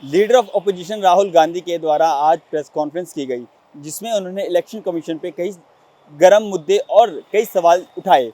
Leader of opposition Rahul Gandhi के द्वारा आज प्रेस कॉन्फ्रेंस की गई, जिसमें उन्होंने इलेक्शन कमीशन पे कई गर्म मुद्दे और कई सवाल उठाए।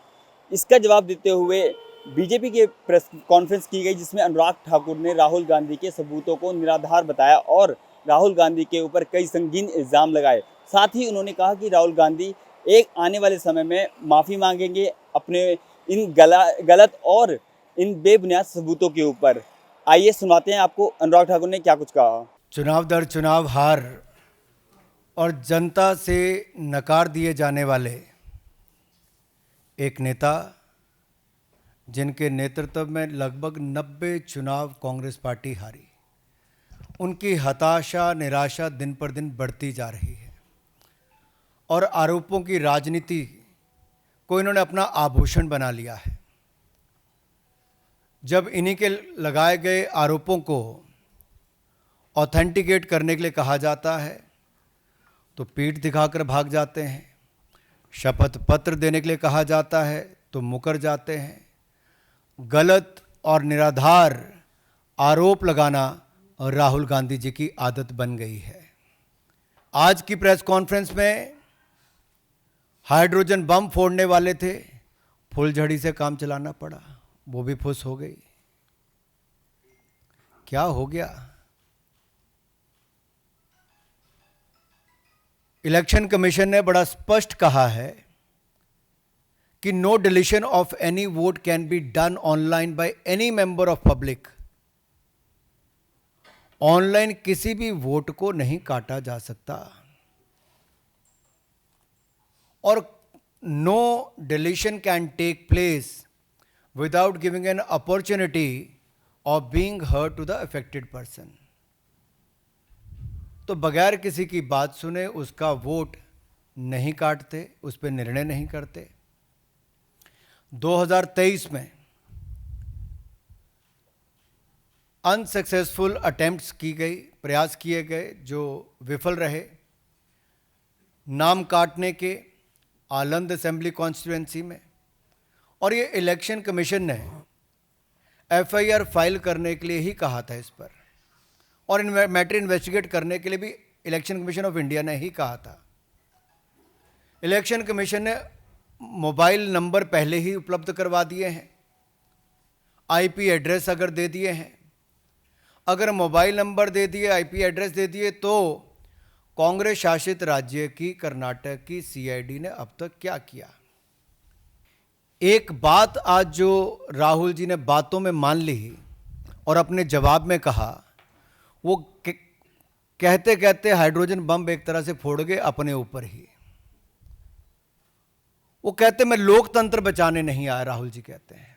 इसका जवाब देते हुए बीजेपी के प्रेस कॉन्फ्रेंस की गई, जिसमें अनुराग ठाकुर ने राहुल गांधी के सबूतों को निराधार बताया और राहुल गांधी के ऊपर कई संगीन इल्ज़ाम लगाए। साथ ही उन्होंने कहा कि राहुल गांधी एक आने वाले समय में माफ़ी मांगेंगे अपने इन गलत और इन बेबुनियाद सबूतों के ऊपर। आइए सुनाते हैं आपको अनुराग ठाकुर ने क्या कुछ कहा। चुनाव दर चुनाव हार और जनता से नकार दिए जाने वाले एक नेता, जिनके नेतृत्व में लगभग 90 चुनाव कांग्रेस पार्टी हारी, उनकी हताशा निराशा दिन पर दिन बढ़ती जा रही है और आरोपों की राजनीति को इन्होंने अपना आभूषण बना लिया है। जब इन्हीं के लगाए गए आरोपों को ऑथेंटिकेट करने के लिए कहा जाता है तो पीठ दिखाकर भाग जाते हैं, शपथ पत्र देने के लिए कहा जाता है तो मुकर जाते हैं। गलत और निराधार आरोप लगाना राहुल गांधी जी की आदत बन गई है। आज की प्रेस कॉन्फ्रेंस में हाइड्रोजन बम फोड़ने वाले थे, फुलझड़ी से काम चलाना पड़ा, वो भी फुस हो गई। क्या हो गया? इलेक्शन कमीशन ने बड़ा स्पष्ट कहा है कि no deletion of any vote can be done online by any member of public. Online किसी भी वोट को नहीं काटा जा सकता और no deletion can take place without giving an opportunity of being heard to the affected person। तो बगैर किसी की बात सुने उसका वोट नहीं काटते, उस पर निर्णय नहीं करते। 2023 में अनसक्सेसफुल अटेम्प्ट्स की गई, प्रयास किए गए जो विफल रहे, नाम काटने के आलंद असेंबली कॉन्स्टिट्यूएंसी में। और ये इलेक्शन कमीशन ने एफआईआर फाइल करने के लिए ही कहा था इस पर, और मैटर इन्वेस्टिगेट करने के लिए भी इलेक्शन कमीशन ऑफ इंडिया ने ही कहा था। इलेक्शन कमीशन ने मोबाइल नंबर पहले ही उपलब्ध करवा दिए हैं, आईपी एड्रेस अगर दे दिए हैं, अगर मोबाइल नंबर दे दिए, आईपी एड्रेस दे दिए, तो कांग्रेस शासित राज्य की कर्नाटक की सीआईडी ने अब तक क्या किया? एक बात आज जो राहुल जी ने बातों में मान ली और अपने जवाब में कहा, वो कहते कहते हाइड्रोजन बम एक तरह से फोड़ गए अपने ऊपर ही। वो कहते मैं लोकतंत्र बचाने नहीं आया। राहुल जी कहते हैं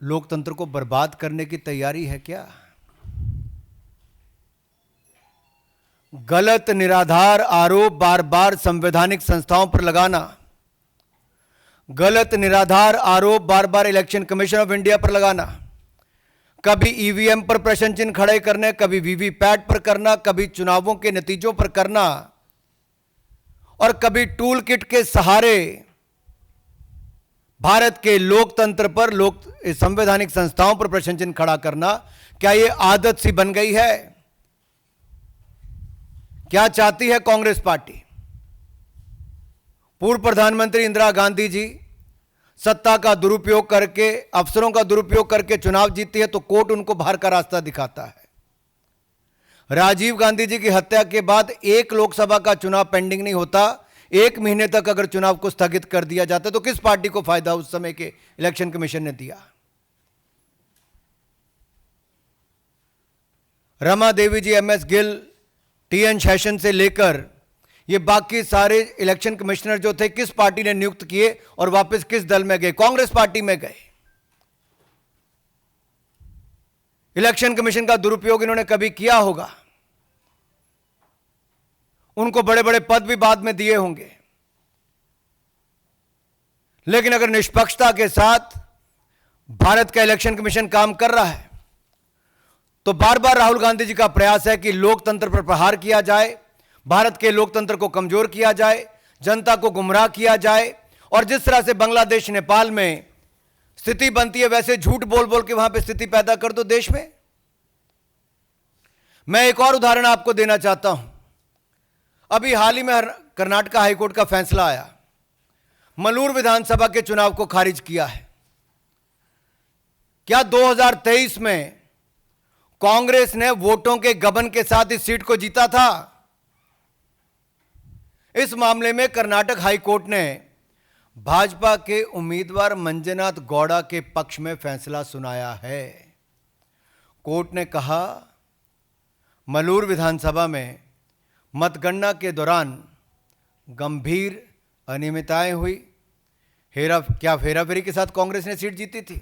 लोकतंत्र को बर्बाद करने की तैयारी है क्या? गलत निराधार आरोप बार बार संवैधानिक संस्थाओं पर लगाना, गलत निराधार आरोप बार बार इलेक्शन कमीशन ऑफ इंडिया पर लगाना, कभी ईवीएम पर प्रश्न चिन्ह खड़े करने, कभी वीवीपैट पर करना, कभी चुनावों के नतीजों पर करना, और कभी टूल किट के सहारे भारत के लोकतंत्र पर, संवैधानिक संस्थाओं पर प्रश्न चिन्ह खड़ा करना, क्या यह आदत सी बन गई है? क्या चाहती है कांग्रेस पार्टी? पूर्व प्रधानमंत्री इंदिरा गांधी जी सत्ता का दुरुपयोग करके, अफसरों का दुरुपयोग करके चुनाव जीती है तो कोर्ट उनको बाहर का रास्ता दिखाता है। राजीव गांधी जी की हत्या के बाद एक लोकसभा का चुनाव पेंडिंग नहीं होता, 1 महीने तक अगर चुनाव को स्थगित कर दिया जाता तो किस पार्टी को फायदा उस समय के इलेक्शन कमीशन ने दिया? रमा देवी जी, एमएस गिल, टीएन शेषन से लेकर ये बाकी सारे इलेक्शन कमिश्नर जो थे किस पार्टी ने नियुक्त किए और वापस किस दल में गए? कांग्रेस पार्टी में गए। इलेक्शन कमीशन का दुरुपयोग इन्होंने कभी किया होगा, उनको बड़े बड़े पद भी बाद में दिए होंगे, लेकिन अगर निष्पक्षता के साथ भारत का इलेक्शन कमीशन काम कर रहा है तो बार बार राहुल गांधी जी का प्रयास है कि लोकतंत्र पर प्रहार किया जाए, भारत के लोकतंत्र को कमजोर किया जाए, जनता को गुमराह किया जाए, और जिस तरह से बांग्लादेश नेपाल में स्थिति बनती है वैसे झूठ बोल बोल के वहां पे स्थिति पैदा कर दो देश में। मैं एक और उदाहरण आपको देना चाहता हूं। अभी हाल ही में कर्नाटक हाईकोर्ट का फैसला आया, मलूर विधानसभा के चुनाव को खारिज किया है। क्या 2023 में कांग्रेस ने वोटों के गबन के साथ इस सीट को जीता था? इस मामले में कर्नाटक हाईकोर्ट ने भाजपा के उम्मीदवार मंजुनाथ गौड़ा के पक्ष में फैसला सुनाया है। कोर्ट ने कहा, मलूर विधानसभा में मतगणना के दौरान गंभीर अनियमितताएं हुई। क्या हेराफेरी के साथ कांग्रेस ने सीट जीती थी?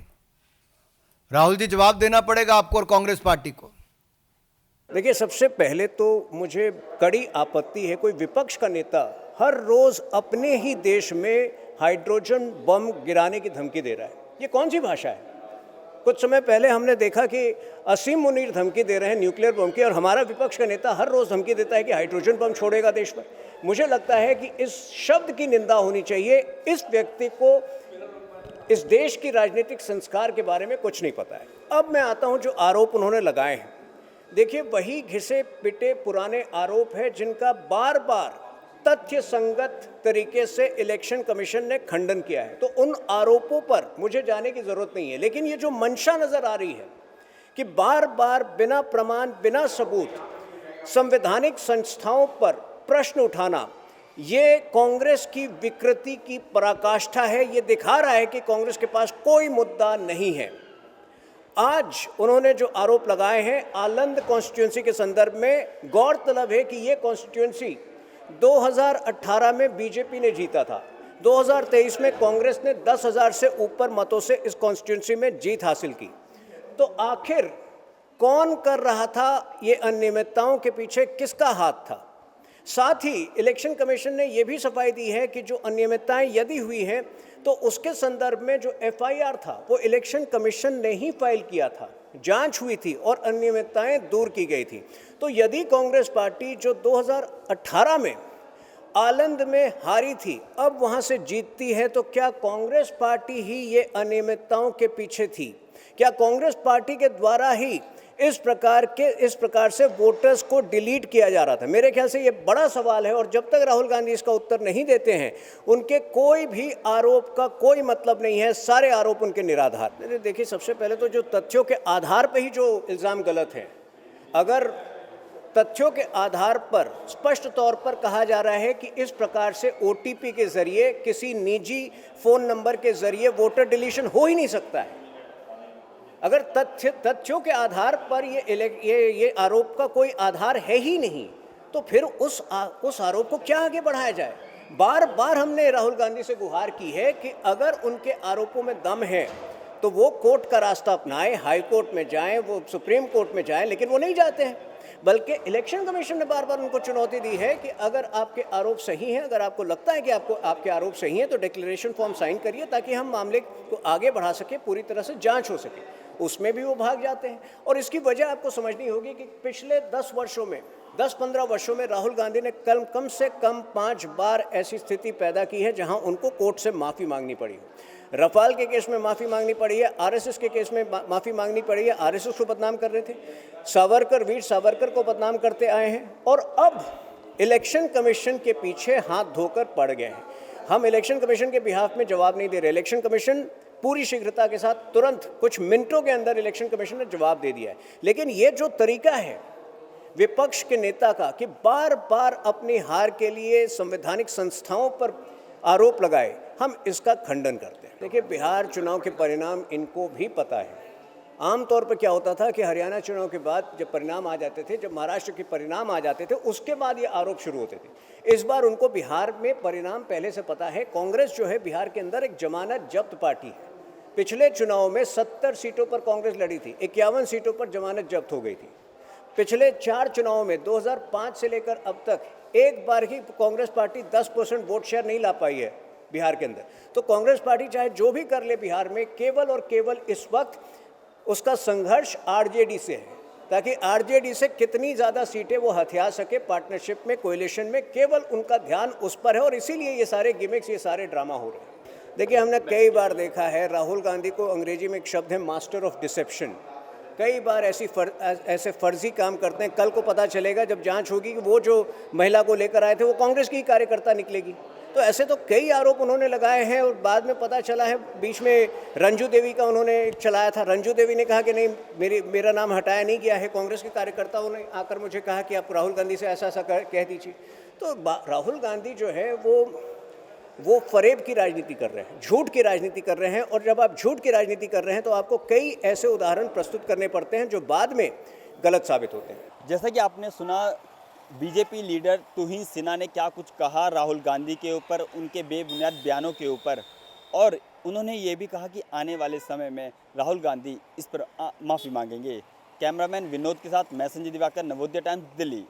राहुल जी, जवाब देना पड़ेगा आपको और कांग्रेस पार्टी को। देखिए, सबसे पहले तो मुझे कड़ी आपत्ति है, कोई विपक्ष का नेता हर रोज अपने ही देश में हाइड्रोजन बम गिराने की धमकी दे रहा है। ये कौन सी भाषा है? कुछ समय पहले हमने देखा कि असीम मुनीर धमकी दे रहे हैं न्यूक्लियर बम की, और हमारा विपक्ष का नेता हर रोज धमकी देता है कि हाइड्रोजन बम छोड़ेगा देश पर। मुझे लगता है कि इस शब्द की निंदा होनी चाहिए। इस व्यक्ति को इस देश की राजनीतिक संस्कार के बारे में कुछ नहीं पता है। अब मैं आता हूं जो आरोप उन्होंने लगाए हैं। देखिए, वही घिसे पिटे पुराने आरोप है जिनका बार बार तथ्य संगत तरीके से इलेक्शन कमीशन ने खंडन किया है। तो उन आरोपों पर मुझे जाने की जरूरत नहीं है, लेकिन ये जो मंशा नजर आ रही है कि बार बार बिना प्रमाण, बिना सबूत संवैधानिक संस्थाओं पर प्रश्न उठाना, ये कांग्रेस की विकृति की पराकाष्ठा है। ये दिखा रहा है कि कांग्रेस के पास कोई मुद्दा नहीं है। आज उन्होंने जो आरोप लगाए हैं आलंद कॉन्स्टिट्यूंसी के संदर्भ में, गौरतलब है कि ये कॉन्स्टिट्यूंसी 2018 में बीजेपी ने जीता था। 2023 में कांग्रेस ने 10,000 से ऊपर मतों से इस कॉन्स्टिट्यूंसी में जीत हासिल की। तो आखिर कौन कर रहा था ये अनियमितताओं के पीछे, किसका हाथ था? साथ ही इलेक्शन कमीशन ने यह भी सफाई दी है कि जो अनियमितताएं यदि हुई हैं तो उसके संदर्भ में जो एफआईआर था वो इलेक्शन कमीशन ने ही फाइल किया था, जांच हुई थी और अनियमितताएं दूर की गई थी। तो यदि कांग्रेस पार्टी जो 2018 में आलंद में हारी थी अब वहां से जीतती है, तो क्या कांग्रेस पार्टी ही ये अनियमितताओं के पीछे थी? क्या कांग्रेस पार्टी के द्वारा ही इस प्रकार से वोटर्स को डिलीट किया जा रहा था? मेरे ख्याल से ये बड़ा सवाल है, और जब तक राहुल गांधी इसका उत्तर नहीं देते हैं उनके कोई भी आरोप का कोई मतलब नहीं है। सारे आरोप उनके निराधार। देखिए, सबसे पहले तो जो तथ्यों के आधार पर ही जो इल्ज़ाम गलत है, अगर तथ्यों के आधार पर स्पष्ट तौर पर कहा जा रहा है कि इस प्रकार से ओटीपी के जरिए, किसी निजी फ़ोन नंबर के जरिए वोटर डिलीशन हो ही नहीं सकता है। अगर तथ्यों के आधार पर ये आरोप का कोई आधार है ही नहीं, तो फिर उस आरोप को क्या आगे बढ़ाया जाए? बार बार हमने राहुल गांधी से गुहार की है कि अगर उनके आरोपों में दम है तो वो कोर्ट का रास्ता अपनाएं, हाई कोर्ट में जाएं, वो सुप्रीम कोर्ट में जाएं, लेकिन वो नहीं जाते हैं। बल्कि इलेक्शन कमीशन ने बार बार उनको चुनौती दी है कि अगर आपके आरोप सही हैं, अगर आपको लगता है कि आपके आरोप सही हैं, तो डिक्लेरेशन फॉर्म साइन करिए ताकि हम मामले को आगे बढ़ा सके, पूरी तरह से जांच हो सके। उसमें भी वो भाग जाते हैं। और इसकी वजह आपको समझनी होगी कि पिछले 10-15 वर्षों में राहुल गांधी ने कम से कम 5 बार ऐसी स्थिति पैदा की है जहां उनको कोर्ट से माफ़ी मांगनी पड़ी हो। रफाल के केस में माफ़ी मांगनी पड़ी है, आरएसएस के केस में माफ़ी मांगनी पड़ी है। आरएसएस को बदनाम कर रहे थे, वीर सावरकर को बदनाम करते आए हैं, और अब इलेक्शन कमीशन के पीछे हाथ धोकर पड़ गए हैं। हम इलेक्शन कमीशन के बिहाफ में जवाब नहीं दे रहे। इलेक्शन कमीशन पूरी शीघ्रता के साथ, तुरंत कुछ मिनटों के अंदर इलेक्शन कमीशन ने जवाब दे दिया है। लेकिन ये जो तरीका है विपक्ष के नेता का कि बार बार अपनी हार के लिए संवैधानिक संस्थाओं पर आरोप लगाए, हम इसका खंडन करते हैं। देखिए, बिहार चुनाव के परिणाम इनको भी पता है। आमतौर पर क्या होता था कि हरियाणा चुनाव के बाद जब परिणाम आ जाते थे, जब महाराष्ट्र के परिणाम आ जाते थे, उसके बाद ये आरोप शुरू होते थे। इस बार उनको बिहार में परिणाम पहले से पता है। कांग्रेस जो है बिहार के अंदर एक जमानत जब्त पार्टी है। पिछले चुनाव में 70 सीटों पर कांग्रेस लड़ी थी, 51 सीटों पर जमानत जब्त हो गई थी। पिछले 4 चुनावों में 2005 से लेकर अब तक एक बार ही कांग्रेस पार्टी 10% वोट शेयर नहीं ला पाई है बिहार के अंदर। तो कांग्रेस पार्टी चाहे जो भी कर ले बिहार में, केवल और केवल इस वक्त उसका संघर्ष आरजेडी से है, ताकि आरजेडी से कितनी ज़्यादा सीटें वो हथिया सके पार्टनरशिप में, कोएलिशन में। केवल उनका ध्यान उस पर है, और इसीलिए ये सारे गिमिक्स, ये सारे ड्रामा हो रहे हैं। देखिए, हमने कई बार देखा है, राहुल गांधी को अंग्रेजी में एक शब्द है मास्टर ऑफ डिसेप्शन। कई बार ऐसे फर्जी काम करते हैं। कल को पता चलेगा जब जांच होगी कि वो जो महिला को लेकर आए थे वो कांग्रेस की कार्यकर्ता निकलेगी। तो ऐसे तो कई आरोप उन्होंने लगाए हैं और बाद में पता चला है, बीच में रंजू देवी का उन्होंने चलाया था। रंजू देवी ने कहा कि नहीं, मेरा नाम हटाया नहीं गया है। कांग्रेस के कार्यकर्ताओं ने आकर मुझे कहा कि आप राहुल गांधी से ऐसा ऐसा कह दीजिए। तो राहुल गांधी जो है वो फरेब की राजनीति कर रहे हैं, झूठ की राजनीति कर रहे हैं। और जब आप झूठ की राजनीति कर रहे हैं तो आपको कई ऐसे उदाहरण प्रस्तुत करने पड़ते हैं जो बाद में गलत साबित होते हैं। जैसा कि आपने सुना, बीजेपी लीडर तुहिन सिन्हा ने क्या कुछ कहा राहुल गांधी के ऊपर, उनके बेबुनियाद बयानों के ऊपर, और उन्होंने ये भी कहा कि आने वाले समय में राहुल गांधी इस पर माफ़ी मांगेंगे। कैमरामैन विनोद के साथ मैं संजय दिवाकर, नवोदय टाइम्स, दिल्ली।